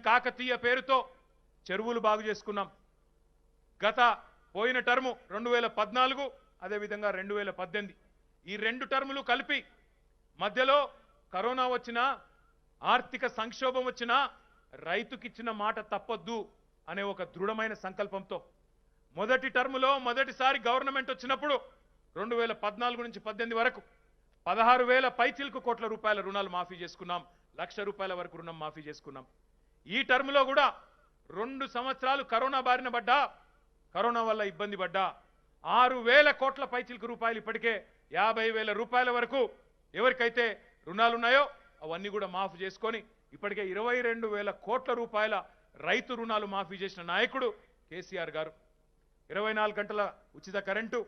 కాకతీయ పేరుతో చెరువులు బాగు చేసుకున్నాం. గత పోయిన టర్ము 2014 అదేవిధంగా 2018 ఈ 2 టర్ములు కలిపి మధ్యలో కరోనా వచ్చినా ఆర్థిక సంక్షోభం వచ్చినా రైతుకిచ్చిన మాట తప్పొద్దు అనే ఒక దృఢమైన సంకల్పంతో మొదటి టర్ములో మొదటిసారి గవర్నమెంట్ వచ్చినప్పుడు 2014 నుంచి 18 వరకు 16,000 పైచిలకు కోట్ల రూపాయల రుణాలు మాఫీ చేసుకున్నాం. 1,00,000 రూపాయల వరకు రుణం మాఫీ చేసుకున్నాం. ఈ టర్ములో కూడా 2 సంవత్సరాలు కరోనా బారిన పడ్డా, కరోనా వల్ల ఇబ్బంది పడ్డా 6,000 కోట్ల పైచిలకు రూపాయలు ఇప్పటికే 50,000 రూపాయల వరకు ఎవరికైతే రుణాలు ఉన్నాయో అవన్నీ కూడా మాఫీ చేసుకొని ఇప్పటికే 22,000 కోట్ల రూపాయల రైతు రుణాలు మాఫీ చేసిన నాయకుడు కేసీఆర్ గారు. 24 గంటల ఉచిత కరెంటు,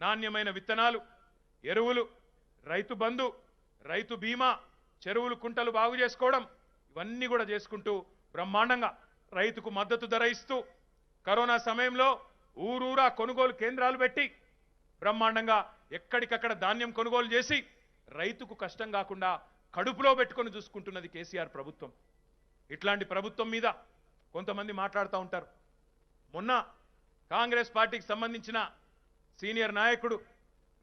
నాణ్యమైన విత్తనాలు, ఎరువులు, రైతు బంధు, రైతు బీమా, చెరువులు కుంటలు బాగు చేసుకోవడం ఇవన్నీ కూడా చేసుకుంటూ బ్రహ్మాండంగా రైతుకు మద్దతు ధర ఇస్తూ కరోనా సమయంలో ఊరూరా కొనుగోలు కేంద్రాలు పెట్టి బ్రహ్మాండంగా ఎక్కడికక్కడ ధాన్యం కొనుగోలు చేసి రైతుకు కష్టం కాకుండా కడుపులో పెట్టుకొని చూసుకుంటున్నది కేసీఆర్ ప్రభుత్వం. ఇట్లాంటి ప్రభుత్వం మీద కొంతమంది మాట్లాడుతూ ఉంటారు. మొన్న కాంగ్రెస్ పార్టీకి సంబంధించిన సీనియర్ నాయకుడు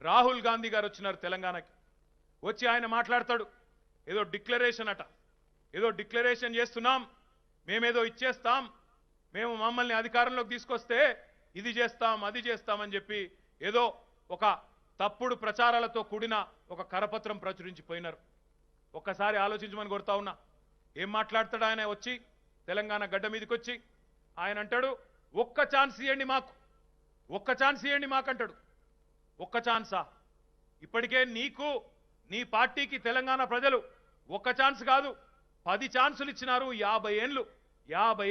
రాహుల్ గాంధీ గారు వచ్చినారు తెలంగాణకి. వచ్చి ఆయన మాట్లాడతాడు, ఏదో డిక్లరేషన్ అట, ఏదో డిక్లరేషన్ చేస్తున్నాం, మేమేదో ఇచ్చేస్తాం, మేము మమ్మల్ని అధికారంలోకి తీసుకొస్తే ఇది చేస్తాం అది చేస్తామని చెప్పి ఏదో ఒక తప్పుడు ప్రచారాలతో కూడిన ఒక కరపత్రం ప్రచురించిపోయినారు. ఒక్కసారి ఆలోచించమని కోరుతా ఉన్నా. ఏం మాట్లాడతాడు ఆయన వచ్చి తెలంగాణ గడ్డ మీదకి వచ్చి? ఆయన అంటాడు, ఒక్క ఛాన్స్ ఇవ్వండి మాకు, ఒక్క ఛాన్స్ ఇవ్వండి మాకు అంటాడు. ఒక్క ఛాన్సా? ఇప్పటికే నీకు నీ పార్టీకి తెలంగాణ ప్రజలు ఒక్క ఛాన్స్ కాదు 10 ఛాన్సులు ఇచ్చినారు. 50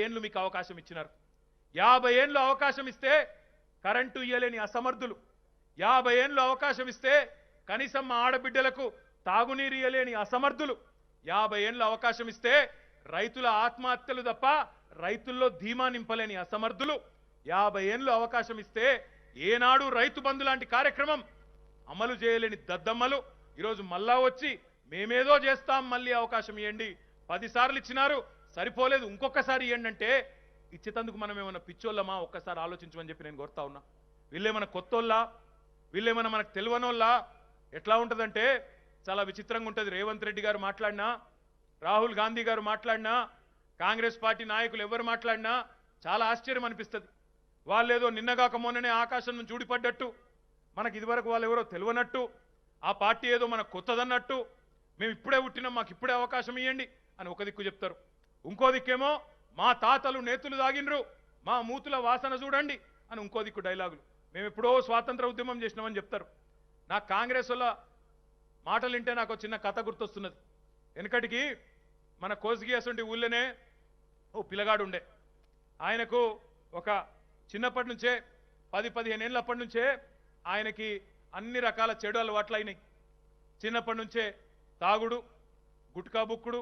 ఏళ్ళు మీకు అవకాశం ఇచ్చినారు. 50 ఏళ్ళు అవకాశం ఇస్తే కరెంటు ఇయ్యలేని అసమర్థులు, 50 ఏళ్ళు అవకాశం ఇస్తే కనీసం మా ఆడబిడ్డలకు తాగునీరు ఇయ్యలేని అసమర్థులు, 50 ఏళ్ళు అవకాశం ఇస్తే రైతుల ఆత్మహత్యలు తప్ప రైతుల్లో ధీమా నింపలేని అసమర్థులు, 50 ఏళ్ళు అవకాశం ఇస్తే ఏనాడు రైతు బంధు లాంటి కార్యక్రమం అమలు చేయలేని దద్దమ్మలు ఈరోజు మళ్ళా వచ్చి మేమేదో చేస్తాం, మళ్ళీ అవకాశం ఇవ్వండి, 10 సార్లు ఇచ్చినారు సరిపోలేదు ఇంకొకసారి ఇవ్వండి అంటే ఇచ్చేతందుకు మనం ఏమన్నా పిచ్చోళ్ళమా? ఒక్కసారి ఆలోచించమని చెప్పి నేను కోరుతా ఉన్నా. వీళ్ళేమన్నా కొత్తోళ్ళా? వీళ్ళేమన్నా మనకు తెలియనోళ్ళా? ఎట్లా ఉంటుందంటే చాలా విచిత్రంగా ఉంటుంది. రేవంత్ రెడ్డి గారు మాట్లాడినా, రాహుల్ గాంధీ గారు మాట్లాడినా, కాంగ్రెస్ పార్టీ నాయకులు ఎవరు మాట్లాడినా చాలా ఆశ్చర్యం అనిపిస్తుంది. వాళ్ళేదో నిన్నగాక మొన్ననే ఆకాశం నుంచి ఊడిపడ్డట్టు, మనకి ఇదివరకు వాళ్ళు ఎవరో తెలియనట్టు, ఆ పార్టీ ఏదో మనకు కొత్తదన్నట్టు, మేము ఇప్పుడే పుట్టినాం మాకు ఇప్పుడే అవకాశం ఇవ్వండి అని ఒక దిక్కు చెప్తారు. ఇంకో దిక్కేమో మా తాతలు నేతులు దాగినరు, మా మూతుల వాసన చూడండి అని ఇంకో దిక్కు డైలాగులు. మేము ఎప్పుడో స్వాతంత్ర ఉద్యమం చేసినామని చెప్తారు. నాకు కాంగ్రెస్ వల్ల మాటలు వింటే నాకు చిన్న కథ గుర్తొస్తున్నది. వెనకటికి మన కోసిగి అసంటి ఊళ్ళోనే ఓ పిల్లగాడు ఉండే. ఆయనకు ఒక చిన్నప్పటి నుంచే 10-15 ఏళ్ళప్పటి నుంచే ఆయనకి అన్ని రకాల చెడు అలవాట్లు అయినాయి. చిన్నప్పటి నుంచే తాగుడు, గుట్కా బుక్కుడు,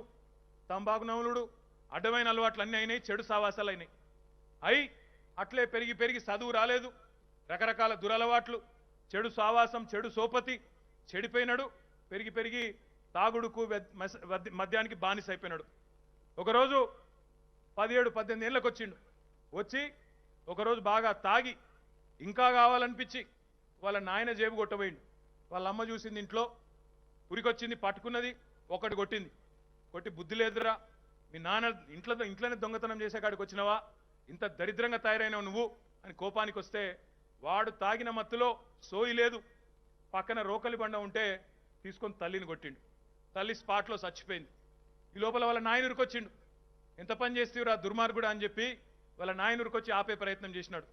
తంబాకు నములుడు, అడ్డమైన అలవాట్లు అన్నీ అయినాయి, చెడు సావాసాలు అయినాయి. అట్లే పెరిగి పెరిగి చదువు రాలేదు, రకరకాల దురలవాట్లు, చెడు సావాసం, చెడు సోపతి, చెడిపోయినాడు. పెరిగి పెరిగి తాగుడుకు మద్యానికి బానిస అయిపోయినాడు. ఒకరోజు 17-18 ఏళ్ళకి వచ్చిండు. వచ్చి ఒకరోజు బాగా తాగి ఇంకా కావాలనిపించి వాళ్ళ నాయన జేబు కొట్టబోయిండు. వాళ్ళ అమ్మ చూసింది, ఇంట్లో ఉరికొచ్చింది, పట్టుకున్నది, ఒకటి కొట్టింది. కొట్టి, బుద్ధి లేదురా, మీ నాన్న ఇంట్లోనే దొంగతనం చేసే కాడికి వచ్చినావా, ఇంత దరిద్రంగా తయారైనావు నువ్వు అని కోపానికి వస్తే, వాడు తాగిన మత్తులో సోయి లేదు, పక్కన రోకలి బండ ఉంటే తీసుకొని తల్లిని కొట్టిండు. తల్లి స్పాట్లో చచ్చిపోయింది. ఈ లోపల వాళ్ళ నాయన ఉరికొచ్చిండు. ఎంత పని చేస్తేవురా దుర్మార్గుడా అని చెప్పి వాళ్ళ నాయన ఉరికొచ్చి ఆపే ప్రయత్నం చేసినాడు.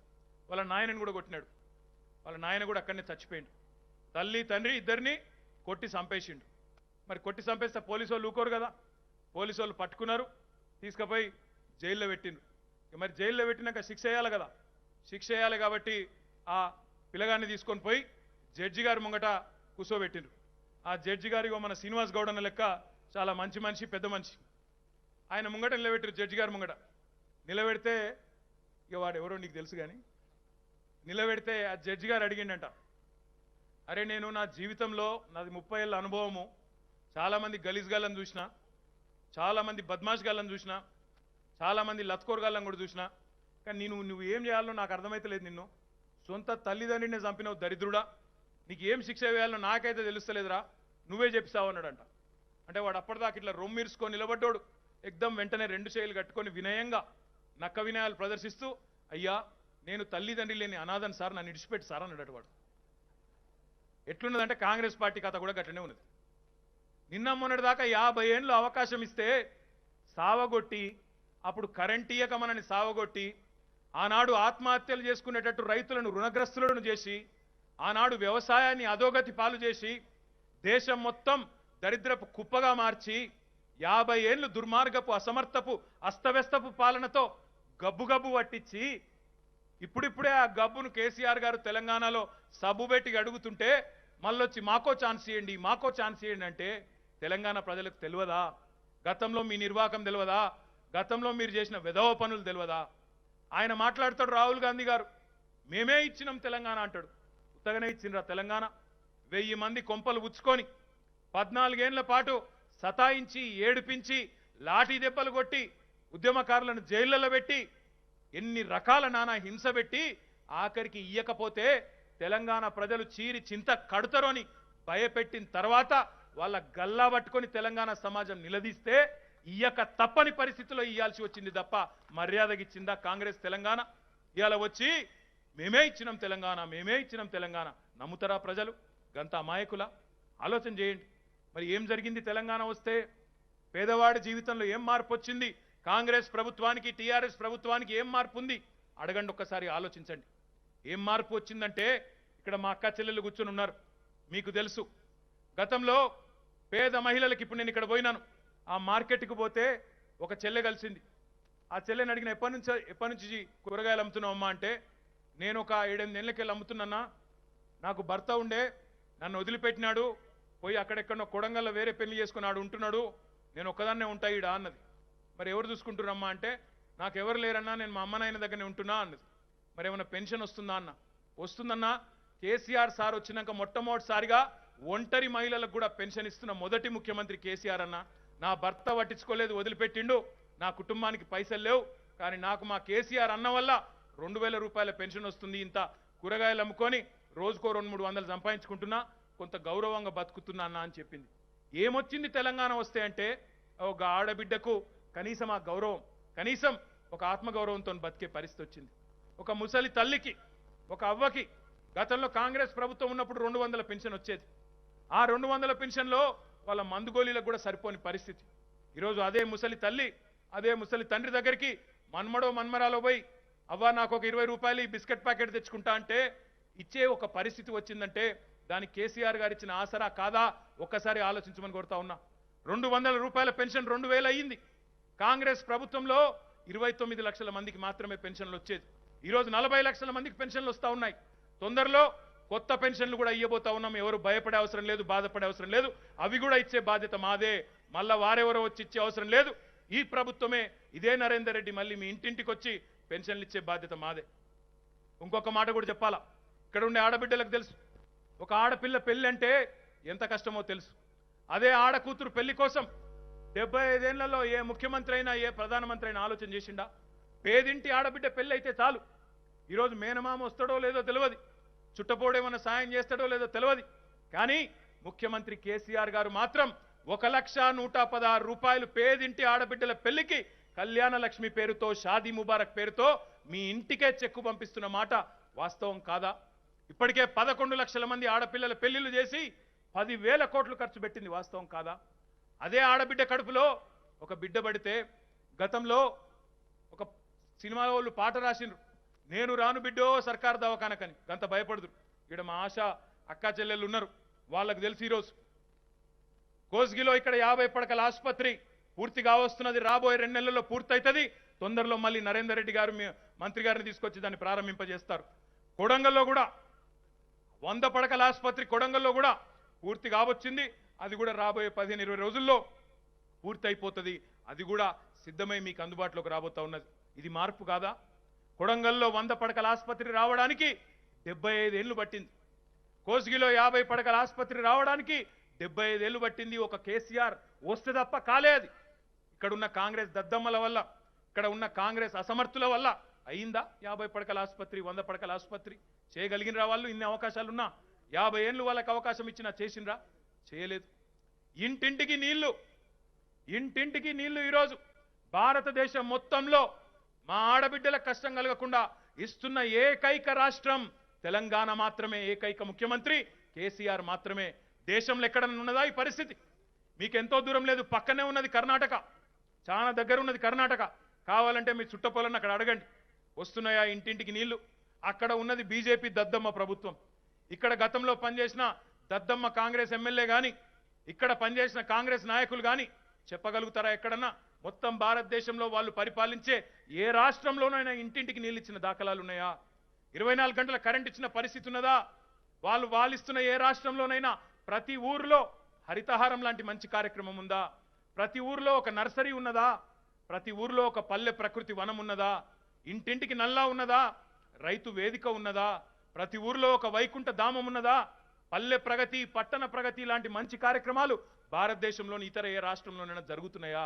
వాళ్ళ నాయనని కూడా కొట్టినాడు. వాళ్ళ నాయన కూడా అక్కడనే చచ్చిపోయిండు. తల్లి తండ్రి ఇద్దరిని కొట్టి చంపేసిండు. మరి కొట్టి చంపేస్తే పోలీసు వాళ్ళు ఊకోరు కదా. పోలీసు వాళ్ళు పట్టుకున్నారు, తీసుకుపోయి జైల్లో పెట్టిండ్రు. మరి జైల్లో పెట్టినాక శిక్ష వేయాలి కదా. శిక్ష వేయాలి కాబట్టి ఆ పిల్లగాన్ని తీసుకొని పోయి జడ్జి గారి ముంగట కూర్చోబెట్టిండ్రు. ఆ జడ్జి గారి మన శ్రీనివాస్ గౌడ్ అన్న లెక్క చాలా మంచి మనిషి, పెద్ద మనిషి. ఆయన ముంగట నిలబెట్టారు, జడ్జి గారి ముంగట నిలబెడితే, ఇక వాడు ఎవరో నీకు తెలుసు కానీ, నిలబెడితే ఆ జడ్జి గారు అడిగిండంట, అరే నేను నా జీవితంలో నాది 30 ఏళ్ళ అనుభవము, చాలామంది గలీజ్ గాళ్ళని చూసిన, చాలామంది బద్మాష్ గాళ్ళని చూసిన, చాలామంది లత్కోరగాళ్ళని కూడా చూసినా, కానీ నువ్వు ఏం చేయాలో నాకు అర్థమైతలేదు. నిన్ను సొంత తల్లిదండ్రిని చంపినవు దరిద్రుడా, నీకు ఏం శిక్ష వేయాలో నాకైతే తెలుస్తలేదురా, నువ్వే చెప్పిస్తావు అన్నాడంట. అంటే వాడు అప్పటిదాకా ఇట్లా రొమ్మిర్చుకొని నిలబడ్డాడు. ఎగ్దం వెంటనే 2 చేతులు కట్టుకొని వినయంగా నక్క వినయాలు ప్రదర్శిస్తూ, అయ్యా నేను తల్లిదండ్రి లేని అనాథన్ సార్, నన్ను ఇడిచిపెట్టి సార్ అన్నాడు వాడు. ఎట్లున్నదంటే కాంగ్రెస్ పార్టీ కథ కూడా గట్లనే ఉన్నది. నిన్న మొన్నటి దాకా 50 ఏళ్ళు అవకాశం ఇస్తే సావగొట్టి, అప్పుడు కరెంట్ ఇయ్యక మనని సావగొట్టి, ఆనాడు ఆత్మహత్యలు చేసుకునేటట్టు రైతులను రుణగ్రస్తులను చేసి, ఆనాడు వ్యవసాయాన్ని అధోగతి పాలు చేసి, దేశం మొత్తం దరిద్రపు కుప్పగా మార్చి, 50 ఏళ్ళు దుర్మార్గపు అసమర్థపు అస్తవ్యస్తపు పాలనతో గబ్బు పట్టించి, ఇప్పుడిప్పుడే ఆ గబ్బును కేసీఆర్ గారు తెలంగాణలో సబ్బు పెట్టి అడుగుతుంటే మళ్ళొచ్చి మాకో ఛాన్స్ ఇవ్వండి, మాకో ఛాన్స్ ఇవ్వండి అంటే తెలంగాణ ప్రజలకు తెలియదా? గతంలో మీ నిర్వాహకం తెలియదా? గతంలో మీరు చేసిన వెధవ పనులు తెలియదా? ఆయన మాట్లాడతాడు రాహుల్ గాంధీ గారు, మేమే ఇచ్చినాం తెలంగాణ అంటాడు. ఉత్తగానే ఇచ్చినరా తెలంగాణ? 1000 మంది కొంపలు ఉచ్చుకొని 14 ఏళ్ల పాటు సతాయించి, ఏడిపించి, లాఠీ దెబ్బలు కొట్టి, ఉద్యమకారులను జైళ్లలో పెట్టి, ఎన్ని రకాల నానా హింస పెట్టి, ఆఖరికి ఇయ్యకపోతే తెలంగాణ ప్రజలు చీరి చింత కడుతారు అని భయపెట్టిన తర్వాత వాళ్ళ గల్లా పట్టుకొని తెలంగాణ సమాజం నిలదీస్తే ఇయ్యక తప్పని పరిస్థితిలో ఇయ్యాల్సి వచ్చింది తప్ప మర్యాదగిచ్చిందా కాంగ్రెస్ తెలంగాణ? ఇవాళ వచ్చి మేమే ఇచ్చినాం తెలంగాణ, మేమే ఇచ్చినాం తెలంగాణ. నమ్ముతారా ప్రజలు? గంత అమాయకుల? ఆలోచన చేయండి. మరి ఏం జరిగింది తెలంగాణ వస్తే? పేదవాడి జీవితంలో ఏం మార్పు వచ్చింది? కాంగ్రెస్ ప్రభుత్వానికి, టీఆర్ఎస్ ప్రభుత్వానికి ఏం మార్పు ఉంది? అడగండి, ఒక్కసారి ఆలోచించండి. ఏం మార్పు వచ్చిందంటే, ఇక్కడ మా అక్క చెల్లెలు కూర్చొని ఉన్నారు, మీకు తెలుసు. గతంలో పేద మహిళలకు, ఇప్పుడు నేను ఇక్కడ పోయినాను, ఆ మార్కెట్కి పోతే ఒక చెల్లె కలిసింది. ఆ చెల్లెని అడిగిన, ఎప్పటి నుంచి కూరగాయలు అమ్ముతున్నావు అమ్మా అంటే, నేను ఒక 7-8 నెలలకెళ్ళి అమ్ముతున్నా, నాకు భర్త ఉండే నన్ను వదిలిపెట్టినాడు, పోయి అక్కడెక్కడో కొడంగల్లో వేరే పెళ్లి చేసుకున్నాడు ఉంటున్నాడు, నేను ఒక్కదాన్నే ఉంటా ఈడ అన్నది. మరి ఎవరు చూసుకుంటున్నారమ్మా అంటే, నాకు ఎవరు లేరన్నా, నేను మా అమ్మ నాయన దగ్గరనే ఉంటున్నా అన్నది. మరి ఏమైనా పెన్షన్ వస్తుందా అన్న? వస్తుందన్నా. కేసీఆర్ సార్ వచ్చినాక మొట్టమొదటిసారిగా ఒంటరి మహిళలకు కూడా పెన్షన్ ఇస్తున్న మొదటి ముఖ్యమంత్రి కేసీఆర్ అన్న. నా భర్త పట్టించుకోలేదు, వదిలిపెట్టిండు, నా కుటుంబానికి పైసలు లేవు, కానీ నాకు మా కేసీఆర్ అన్న వల్ల 2000 రూపాయల పెన్షన్ వస్తుంది. ఇంత కూరగాయలు అమ్ముకొని రోజుకో 200-300 సంపాదించుకుంటున్నా, కొంత గౌరవంగా బతుకుతున్నా అన్న అని చెప్పింది. ఏమొచ్చింది తెలంగాణ వస్తే అంటే, ఒక ఆడబిడ్డకు కనీసం ఆ గౌరవం, కనీసం ఒక ఆత్మగౌరవంతో బతికే పరిస్థితి వచ్చింది. ఒక ముసలి తల్లికి, ఒక అవ్వకి గతంలో కాంగ్రెస్ ప్రభుత్వం ఉన్నప్పుడు 200 పెన్షన్ వచ్చేది. ఆ 200 పెన్షన్లో వాళ్ళ మందుగోళీలకు కూడా సరిపోని పరిస్థితి. ఈరోజు అదే ముసలి తల్లి, అదే ముసలి తండ్రి దగ్గరికి మన్మడో మన్మరాలో పోయి, అవ్వ నాకు ఒక 20 రూపాయలు ఈ బిస్కెట్ ప్యాకెట్ తెచ్చుకుంటా అంటే ఇచ్చే ఒక పరిస్థితి వచ్చిందంటే, దానికి కేసీఆర్ గారు ఇచ్చిన ఆసరా కాదా? ఒక్కసారి ఆలోచించమని కోరుతా ఉన్నా. 200 రూపాయల పెన్షన్ 2000 అయ్యింది. కాంగ్రెస్ ప్రభుత్వంలో 29 లక్షల మందికి మాత్రమే పెన్షన్లు వచ్చేది. ఈరోజు 40 లక్షల మందికి పెన్షన్లు వస్తూ ఉన్నాయి. తొందరలో కొత్త పెన్షన్లు కూడా ఇవ్వబోతా ఉన్నాం. ఎవరు భయపడే అవసరం లేదు, బాధపడే అవసరం లేదు. అవి కూడా ఇచ్చే బాధ్యత మాదే. మళ్ళా వారెవరో వచ్చి ఇచ్చే అవసరం లేదు. ఈ ప్రభుత్వమే, ఇదే నరేందర్ రెడ్డి మళ్ళీ మీ ఇంటింటికి వచ్చి పెన్షన్లు ఇచ్చే బాధ్యత మాదే. ఇంకొక మాట కూడా చెప్పాలా, ఇక్కడ ఉండే ఆడబిడ్డలకు తెలుసు, ఒక ఆడపిల్ల పెళ్లి అంటే ఎంత కష్టమో తెలుసు. అదే ఆడకూతురు పెళ్లి కోసం 75 ఏళ్లలో ఏ ముఖ్యమంత్రి అయినా, ఏ ప్రధానమంత్రి అయినా ఆలోచన చేసిండా? పేదింటి ఆడబిడ్డ పెళ్లి అయితే చాలు. ఈరోజు మేనమామ వస్తాడో లేదో తెలియదు, చుట్టపోడేమన్నా సాయం చేస్తాడో లేదో తెలియదు, కానీ ముఖ్యమంత్రి కేసీఆర్ గారు మాత్రం 1,116 రూపాయలు పేదింటి ఆడబిడ్డల పెళ్లికి కళ్యాణ లక్ష్మి పేరుతో, షాదీ ముబారక్ పేరుతో మీ ఇంటికే చెక్కు పంపిస్తున్న మాట వాస్తవం కాదా? ఇప్పటికే 11 లక్షల మంది ఆడపిల్లల పెళ్లిళ్లు చేసి 10,000 కోట్లు ఖర్చు పెట్టింది, వాస్తవం కాదా? అదే ఆడబిడ్డ కడుపులో ఒక బిడ్డ పడితే, గతంలో ఒక సినిమా వాళ్ళు పాట రాసిండ్రు, నేను రాను బిడ్డో సర్కార్ దవాఖానకని, గంత భయపడదు. ఇక్కడ మా ఆశ అక్కా చెల్లెళ్ళు ఉన్నారు, వాళ్ళకు తెలిసి ఈరోజు కోస్గిలో ఇక్కడ 50 పడకల ఆసుపత్రి పూర్తిగా వస్తున్నది. రాబోయే 2 నెలల్లో పూర్తవుతుంది. తొందరలో మళ్ళీ నరేందర్ రెడ్డి గారు మంత్రి గారిని తీసుకొచ్చి దాన్ని ప్రారంభింపజేస్తారు. కొడంగల్లో కూడా 100 పడకల ఆసుపత్రి కొడంగల్లో కూడా పూర్తి కావచ్చింది. అది కూడా రాబోయే 15-20 రోజుల్లో పూర్తి అయిపోతుంది. అది కూడా సిద్ధమై మీకు అందుబాటులోకి రాబోతా ఉన్నది. ఇది మార్పు కాదా? కొడంగల్లో 100 పడకల ఆసుపత్రి రావడానికి 75 ఏళ్లు పట్టింది. కోస్గిలో 50 పడకల ఆసుపత్రి రావడానికి 75 ఏళ్లు పట్టింది. ఒక కేసీఆర్ వస్తే తప్ప కాలే అది. ఇక్కడున్న కాంగ్రెస్ దద్దమ్మల వల్ల, ఇక్కడ ఉన్న కాంగ్రెస్ అసమర్థుల వల్ల అయిందా 50 పడకల ఆసుపత్రి 100 పడకల ఆసుపత్రి చేయగలిగినరా? వాళ్ళు ఇన్ని అవకాశాలున్నా 50 ఏళ్ళు వాళ్ళకి అవకాశం ఇచ్చినా చేసిండ్రా? చేయలేదు. ఇంటింటికి నీళ్లు ఈరోజు భారతదేశం మొత్తంలో మా ఆడబిడ్డలకు కష్టం కలగకుండా ఇస్తున్న ఏకైక రాష్ట్రం తెలంగాణ మాత్రమే. ఏకైక ముఖ్యమంత్రి కేసీఆర్ మాత్రమే. దేశంలో ఎక్కడన్నా ఉన్నదా ఈ పరిస్థితి? మీకు ఎంతో దూరం లేదు, పక్కనే ఉన్నది కర్ణాటక, చాలా దగ్గర ఉన్నది కర్ణాటక. కావాలంటే మీ చుట్టపోలను అక్కడ అడగండి, వస్తున్నాయా ఇంటింటికి నీళ్లు? అక్కడ ఉన్నది బీజేపీ దద్దమ్మ ప్రభుత్వం. ఇక్కడ గతంలో పనిచేసిన దద్దమ్మ కాంగ్రెస్ ఎమ్మెల్యే కానీ, ఇక్కడ పనిచేసిన కాంగ్రెస్ నాయకులు కానీ చెప్పగలుగుతారా ఎక్కడన్నా? మొత్తం భారతదేశంలో వాళ్ళు పరిపాలించే ఏ రాష్ట్రంలోనైనా ఇంటింటికి నీళ్ళు ఇచ్చిన దాఖలాలు ఉన్నాయా? 24 గంటల కరెంట్ ఇచ్చిన పరిస్థితి ఉన్నదా? వాళ్ళు ఇస్తున్న ఏ రాష్ట్రంలోనైనా ప్రతి ఊర్లో హరితహారం లాంటి మంచి కార్యక్రమం ఉందా? ప్రతి ఊర్లో ఒక నర్సరీ ఉన్నదా? ప్రతి ఊర్లో ఒక పల్లె ప్రకృతి వనం ఉన్నదా? ఇంటింటికి నల్లా ఉన్నదా? రైతు వేదిక ఉన్నదా? ప్రతి ఊర్లో ఒక వైకుంఠ ధామం ఉన్నదా? పల్లె ప్రగతి, పట్టణ ప్రగతి లాంటి మంచి కార్యక్రమాలు భారతదేశంలోని ఇతర ఏ రాష్ట్రంలోనైనా జరుగుతున్నాయా?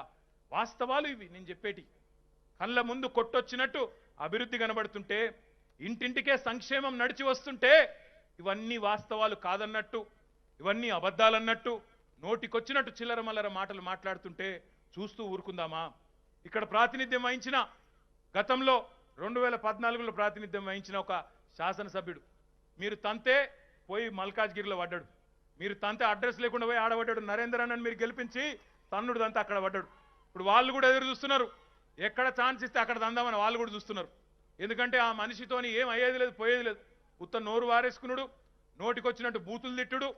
వాస్తవాలు ఇవి నేను చెప్పేటి. కళ్ళ ముందు కొట్టొచ్చినట్టు అభివృద్ధి కనబడుతుంటే, ఇంటింటికే సంక్షేమం నడిచి వస్తుంటే ఇవన్నీ వాస్తవాలు కాదన్నట్టు, ఇవన్నీ అబద్ధాలన్నట్టు, నోటికొచ్చినట్టు చిల్లర మల్లర మాటలు మాట్లాడుతుంటే చూస్తూ ఊరుకుందామా? ఇక్కడ ప్రాతినిధ్యం వహించిన, గతంలో 2014లో ప్రాతినిధ్యం వహించిన ఒక శాసనసభ్యుడు, మీరు తంతే పోయి మల్కాజ్గిరిలో పడ్డాడు, మీరు తంతే అడ్రస్ లేకుండా పోయి ఆడబడ్డాడు. నరేందర్ అన్నని మీరు గెలిపించి తన్నుడు తంతే అక్కడ పడ్డాడు. ఇప్పుడు వాళ్ళు కూడా ఎదురు చూస్తున్నారు, ఎక్కడ ఛాన్స్ ఇస్తే అక్కడ తందామని వాళ్ళు కూడా చూస్తున్నారు. ఎందుకంటే ఆ మనిషితోని ఏం అయ్యేది లేదు, పోయేది లేదు. ఉత్త నోరు వారేసుకున్నాడు, నోటికొచ్చినట్టు బూతులు తిట్టుడు,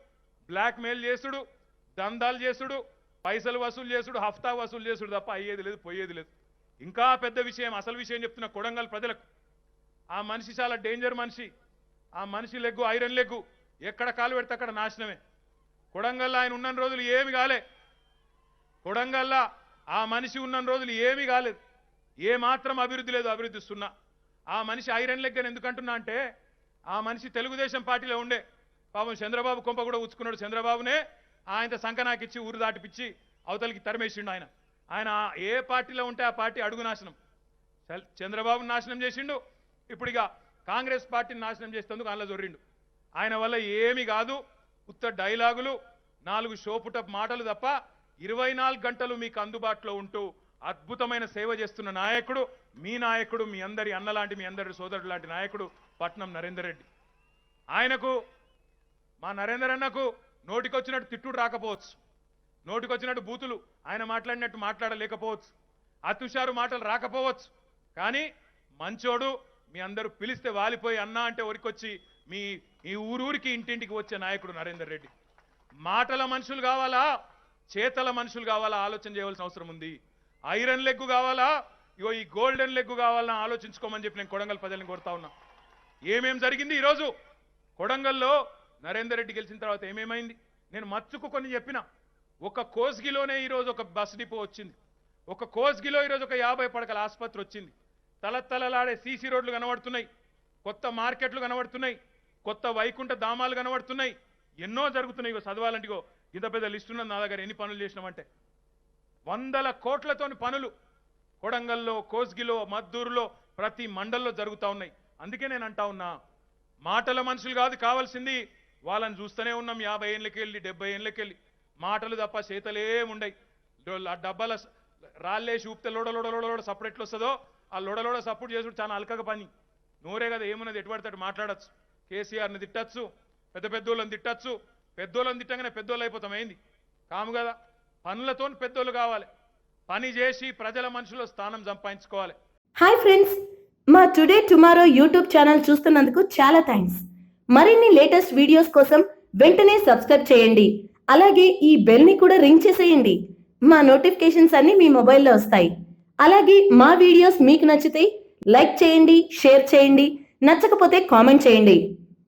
బ్లాక్ మెయిల్ చేసుడు, దందాలు చేసుడు, పైసలు వసూలు చేసుడు, హఫ్తా వసూలు చేసుడు తప్ప అయ్యేది లేదు, పోయేది లేదు. ఇంకా పెద్ద విషయం, అసలు విషయం చెప్తున్న కొడంగల్ ప్రజలకు, ఆ మనిషి చాలా డేంజర్ మనిషి. ఆ మనిషి లెగ్గు ఐరన్ లెగ్గు, ఎక్కడ కాలు పెడితే అక్కడ నాశనమే. కొడంగల్లో ఆయన ఉన్న రోజులు ఏమి కాలే, కొడంగల్లో ఆ మనిషి ఉన్న రోజులు ఏమీ కాలేదు, ఏ మాత్రం అభివృద్ధి లేదు, అభివృద్ధి సున్నా. ఆ మనిషి ఐరన్ లెగ్ అని ఎందుకంటున్నా అంటే, ఆ మనిషి తెలుగుదేశం పార్టీలో ఉండే, పాపం చంద్రబాబు కొంప కూడా ఉచ్చుకున్నాడు. చంద్రబాబునే ఆయన సంకనాకిచ్చి ఊరు దాటిపిచ్చి అవతలికి తరిమేసిండు. ఆయన ఏ పార్టీలో ఉంటే ఆ పార్టీ అడుగు నాశనం. చంద్రబాబుని నాశనం చేసిండు, ఇప్పుడు ఇక కాంగ్రెస్ పార్టీని నాశనం చేసేందుకు అందులో జొర్రిండు. ఆయన వల్ల ఏమీ కాదు, ఉత్త డైలాగులు, 4 షోపుటప్ మాటలు తప్ప 24 గంటలు మీకు అందుబాటులో ఉంటూ అద్భుతమైన సేవ చేస్తున్న నాయకుడు, మీ నాయకుడు, మీ అందరి అన్నలాంటి, మీ అందరి సోదరుడు లాంటి నాయకుడు పట్నం నరేందర్ రెడ్డి. ఆయనకు, మా నరేందర్ అన్నకు నోటికొచ్చినట్టు తిట్టుడు రాకపోవచ్చు, నోటికొచ్చినట్టు బూతులు ఆయన మాట్లాడినట్టు మాట్లాడలేకపోవచ్చు, అతుషారు మాటలు రాకపోవచ్చు. కానీ మంచోడు, మీ అందరూ పిలిస్తే వాలిపోయి అన్నా అంటే ఒరికొచ్చి మీ ఊరూరికి ఇంటింటికి వచ్చే నాయకుడు నరేందర్ రెడ్డి. మాటల మనుషులు కావాలా, చేతల మనుషులు కావాలా ఆలోచన చేయవలసిన అవసరం ఉంది. ఐరన్ లెగ్గు కావాలా, ఇగో ఈ గోల్డెన్ లెగ్గు కావాలని ఆలోచించుకోమని చెప్పి నేను కొడంగల్ ప్రజల్ని కోరుతా ఉన్నా. ఏమేం జరిగింది ఈరోజు కొడంగల్లో? నరేందర్ రెడ్డి గెలిచిన తర్వాత ఏమేమైంది నేను మచ్చుకు కొన్ని చెప్పిన. ఒక కోస్గిలోనే ఈరోజు ఒక బస్ డిపో వచ్చింది, ఒక కోస్గిలో ఈరోజు ఒక 50 పడకల ఆసుపత్రి వచ్చింది. తలతలలాడే సీసీ రోడ్లు కనబడుతున్నాయి, కొత్త మార్కెట్లు కనబడుతున్నాయి, కొత్త వైకుంఠ ధామాలు కనబడుతున్నాయి, ఎన్నో జరుగుతున్నాయి. ఇగో చదవాలంటే ఇగో ఇంత పెద్ద లిస్ట్ ఉన్నది నా దగ్గర, ఎన్ని పనులు చేసినామంటే 100 కోట్లతోని పనులు కొడంగల్లో, కోస్గిలో, మద్దూరులో, ప్రతి మండల్లో జరుగుతూ ఉన్నాయి. అందుకే నేను అంటా ఉన్నా, మాటల మనుషులు కాదు కావాల్సింది, వాళ్ళని చూస్తూనే ఉన్నాం 50 ఏళ్ళకెళ్ళి 70 ఏళ్ళకెళ్ళి. మాటలు తప్ప చేతలేముండయి. ఆ డబ్బాల రాళ్ళేసి ఊపితే లోడలోడ సప్పుడు ఎట్లు వస్తుందో ఆ లోడలోడ సప్పుడు చేసుడు చాలా అల్కగా పని. నోరే కదా ఏమున్నది, ఎటుపడతాడు మాట్లాడచ్చు. కేసీఆర్ని తిట్టచ్చు, పెద్ద పెద్దోళ్ళని తిట్టచ్చు, పెద్దోళ్ళని తిట్టగానే పెద్దోళ్ళు అయిపోతాం. అయింది కాము కదా, పనులతో పెద్దోళ్ళు కావాలి, పని చేసి ప్రజల మనుషుల స్థానం సంపాదించుకోవాలి. హాయ్ ఫ్రెండ్స్, మా టుడే టుమారో యూట్యూబ్ ఛానల్ చూస్తున్నందుకు చాలా థ్యాంక్స్. మరిన్ని లేటెస్ట్ వీడియోస్ కోసం వెంటనే సబ్స్క్రైబ్ చేయండి. అలాగే ఈ బెల్ ని కూడా రింగ్ చేసేయండి. మా నోటిఫికేషన్స్ అన్ని మీ మొబైల్లో వస్తాయి. అలాగే మా వీడియోస్ మీకు నచ్చితే లైక్ చేయండి, షేర్ చేయండి, నచ్చకపోతే కామెంట్ చేయండి.